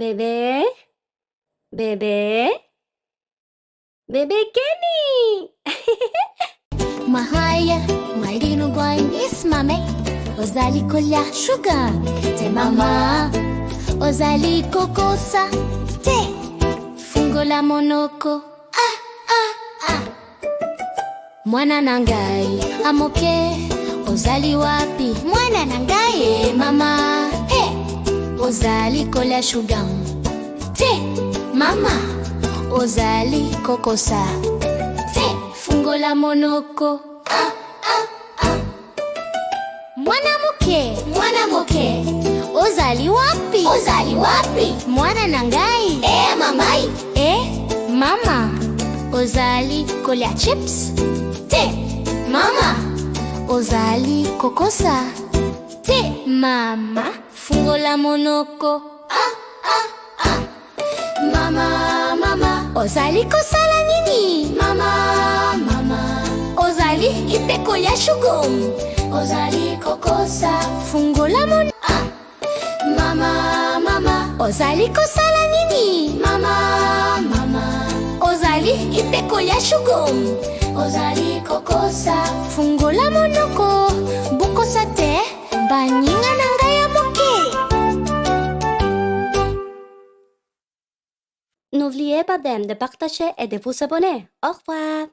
Bébé? Bébé? Bébé Kenny! Mahaya, mwalimu gwain ismame Ozali kolya sugar Te mama Ozali kokosa Te Fungo la monoko Mwana nangai Amoke Ozali wapi Mwana nangai mama Ozali kolya sugar Te mama Ozali kokosa Te Fungo la monoko Mwanamuke Ozali wapi Mwana nangai mamai mama Ozali kolya chips Te mama Ozali kokosa Te mama Fungo la monoko Mama Ozali kosala nini Mama Ozali Ipe kolya shugum Ozali kokosa Fungo la monoko Mama Ozali kosala nini Mama Ozali Ipe kolya shugum Ozali kokosa Fungo la monoko Bokosa te Baninga nangai ya moke N'oubliez pas de partager et de vous abonner. Au revoir!